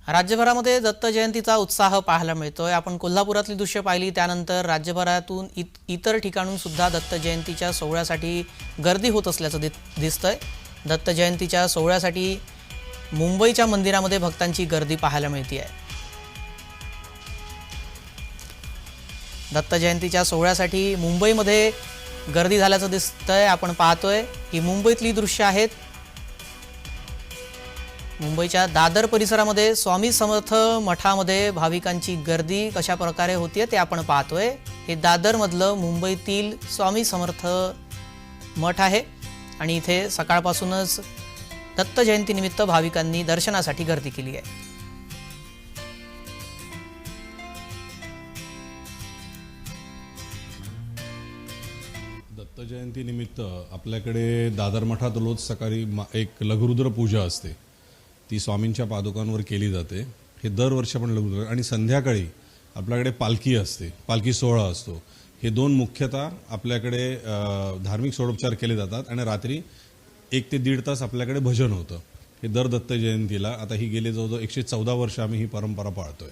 राज्यभरामध्ये दत्त जयंतीचा उत्साह पाहायला मिळतोय। आपण कोल्हापुरातली दृश्य पाहिली, त्यानंतर राज्यभरातून इतर ठिकाणून सुद्धा दत्त जयंतीच्या सोहळ्यासाठी गर्दी होत असल्याचं दिसतंय। दत्त जयंतीच्या सोहळ्यासाठी मुंबईच्या मंदिरामध्ये भक्तांची गर्दी पाहायला मिळते आहे। दत्त जयंतीच्या सोहळ्यासाठी मुंबईमध्ये गर्दी झाल्याचं दिसतंय। आपण पाहतोय की मुंबईतली दृश्य आहेत। मुंबईच्या दादर परिसरामध्ये स्वामी समर्थ मठामध्ये भाविकांची गर्दी कशा प्रकारे होतीये ते आपण पाहतोय। हे दादर मधलं मुंबईतील स्वामी समर्थ मठ आहे आणि इथे सकाळपासूनच दत्त जयंतीनिमित्त भाविकांनी दर्शनासाठी गर्दी केली आहे। दत्त जयंती निमित्त आपल्याकडे दादर मठात रोज सकाळी एक लघुरुद्र पूजा असते। ती स्वामींच्या पादुकांवर केली जाते। हे दरवर्षी आपण लघुरुद्र आणि संध्याकाळी आपल्याकडे पालखी असते, पालखी सोहळा असतो। हे दोन मुख्यतः आपल्याकडे धार्मिक सोडोपचार केले जातात आणि रात्री 1 ते 1.5 तास आपल्याकडे भजन होतं। हे दर दत्त जयंतीला आता ही गेले जवळजवळ 114 वर्ष आम्ही ही परंपरा पाळतोय।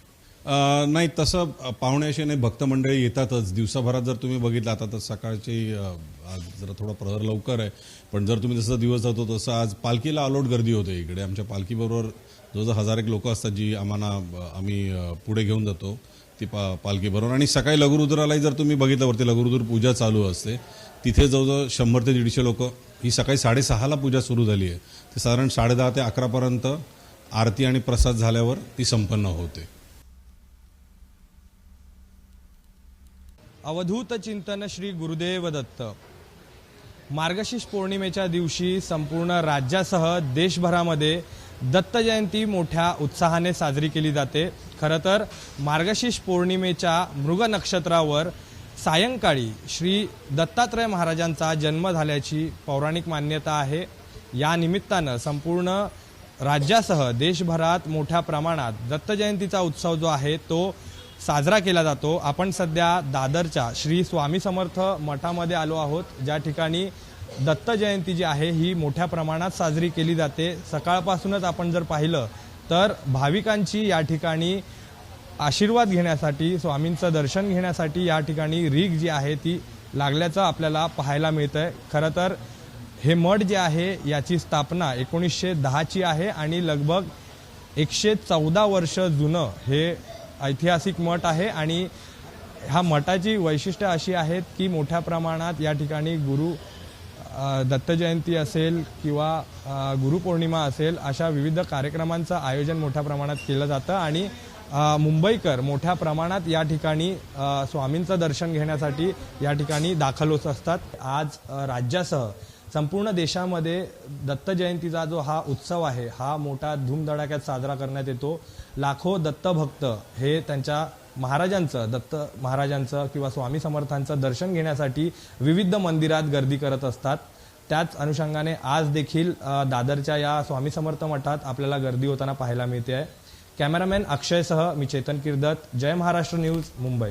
नाही तसं पाहुणे असे नाही, भक्त मंडळी येतातच दिवसाभरात। जर तुम्ही बघितलं आता तर सकाळची आज जरा थोडा प्रहर लवकर आहे, पण जर तुम्ही जसं दिवस जातो तसं आज पालखीला अलोट गर्दी होते। इकडे आमच्या पालखीबरोबर जवळजवळ 1000 लोक असतात जी आम्ही पुढे घेऊन जातो ती पालखीबरोबर। आणि सकाळी लघुरुद्रालाही जर तुम्ही बघितलं वरती लघुरुद्र पूजा चालू असते, तिथे जवळजवळ 100 ते 150 लोक। ही सकाळी 6:30ला पूजा सुरू झाली आहे, ते साधारण 10:30 ते 11 पर्यंत आरती आणि प्रसाद झाल्यावर ती संपन्न होते। अवधूत चिंतन श्री गुरुदेव दत्त। मार्गशीर्ष पौर्णिमेच्या दिवशी संपूर्ण राज्यासह देशभरामध्ये दत्त जयंती मोठ्या उत्साहाने साजरी केली जाते। खरं तर मार्गशीर्ष पौर्णिमेच्या मृग नक्षत्रावर सायंकाळी श्री दत्तात्रय महाराजांचा जन्म झाल्याची पौराणिक मान्यता आहे। या निमित्तानं संपूर्ण राज्यासह देशभरात मोठ्या प्रमाणात दत्त जयंतीचा उत्सव जो आहे तो साजरा केला जातो। आपण सध्या दादरच्या श्री स्वामी समर्थ मठामध्ये आलो आहोत, ज्या ठिकाणी दत्त जयंती जी आहे ही मोठ्या प्रमाणात साजरी केली जाते। सकाळपासूनच आपण जर पाहिलं तर भाविकांची या ठिकाणी आशीर्वाद घेण्यासाठी, स्वामींचं दर्शन घेण्यासाठी या ठिकाणी रीग जी आहे ती लागल्याचं आपल्याला पाहायला मिळतंय। खरं तर हे मठ जे आहे याची स्थापना 1910ची आहे आणि लगभग 114 वर्ष जुनं हे ऐतिहासिक मठ आहे। आणि ह्या मठाची वैशिष्ट्य अशी आहेत की मोठ्या प्रमाणात या ठिकाणी दत्त जयंती असेल किंवा गुरुपौर्णिमा असेल अशा विविध कार्यक्रमांचं आयोजन मोठ्या प्रमाणात केलं जातं आणि मुंबईकर मोठ्या प्रमाणात या ठिकाणी स्वामींचं दर्शन घेण्यासाठी या ठिकाणी दाखल होत असतात। आज राज्यासह संपूर्ण देशामध्ये दत्त जयंतीचा जो हा उत्सव आहे हा मोठा धूमधडाक्यात साजरा करण्यात येतो। लाखो दत्तभक्त हे त्यांच्या दत्त महाराजांचं किंवा स्वामी समर्थांचं दर्शन घेण्यासाठी विविध मंदिरात गर्दी करत असतात। त्याच अनुषंगाने आज देखील दादरच्या या स्वामी समर्थ मठात आपल्याला गर्दी होताना पाहायला मिळते आहे। कॅमेरामॅन अक्षयसह मी चेतन किर्दत, जय महाराष्ट्र न्यूज, मुंबई।